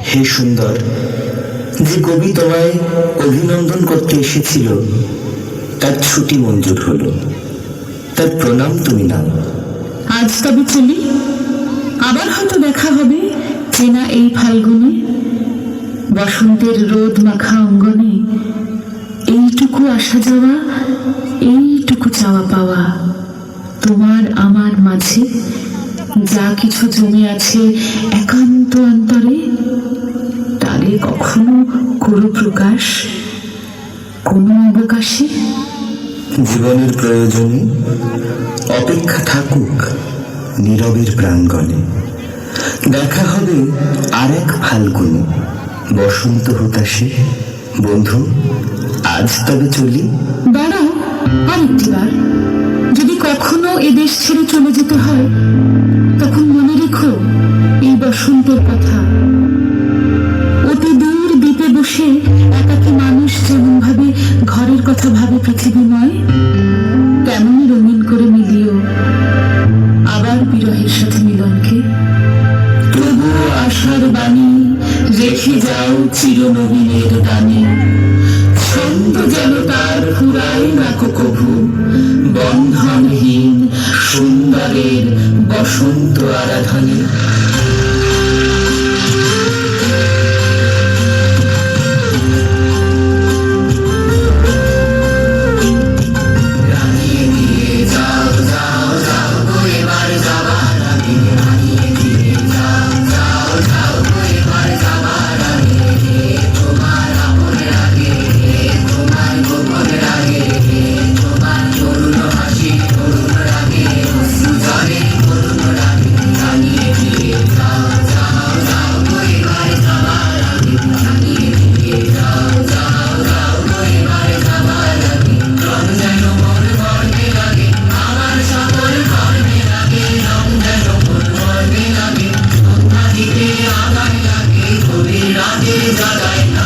হে সুন্দর, যে কবি তোমায় অভিনন্দন করতে এসেছিল তার ছুটি মঞ্জুর হলো, তার প্রণাম তুমি নাও। আজ তবে চলি, আবার হয়তো দেখা হবে চেনা এই ফাল্গুনে। বসন্তের রোদ মাখা অঙ্গনে এইটুকু আসা যাওয়া, এইটুকু চাওয়া পাওয়া। তোমার আমার মাঝে যা কিছু জমে আছে একান্ত অন্তরে, তারে কখনো করো প্রকাশ কোনো অবকাশে। জীবনের প্রয়োজনে অপেক্ষা থাকুক নীরবের প্রাঙ্গণে। দেখা হবে আর এক ফাল্গুনে বসন্ত হুতাশে। বন্ধু, আজ তবে চলি। দাঁড়াও আরেকটিবার, যদি কখনো এ দেশ ছেড়ে চলে যেতে হয় তখন মনে রেখো এই বসন্তের কথা। অতি দূর দ্বীপে বসে একাকী মানুষ যেমন ভাবে ঘরের কথা ভাবে পৃথিবীময়, তেমনই রঙিন করে মিলিও আবার বিরহের সাথে মিলনকে। তবুও আশার বাণী রেখে যাও চিরনবীনের গানে। ছন্দ যেন তার ফুরায় না কভু, বন্ধনহীন সুন্দরের বসন্ত আরাধনে। জাগায় না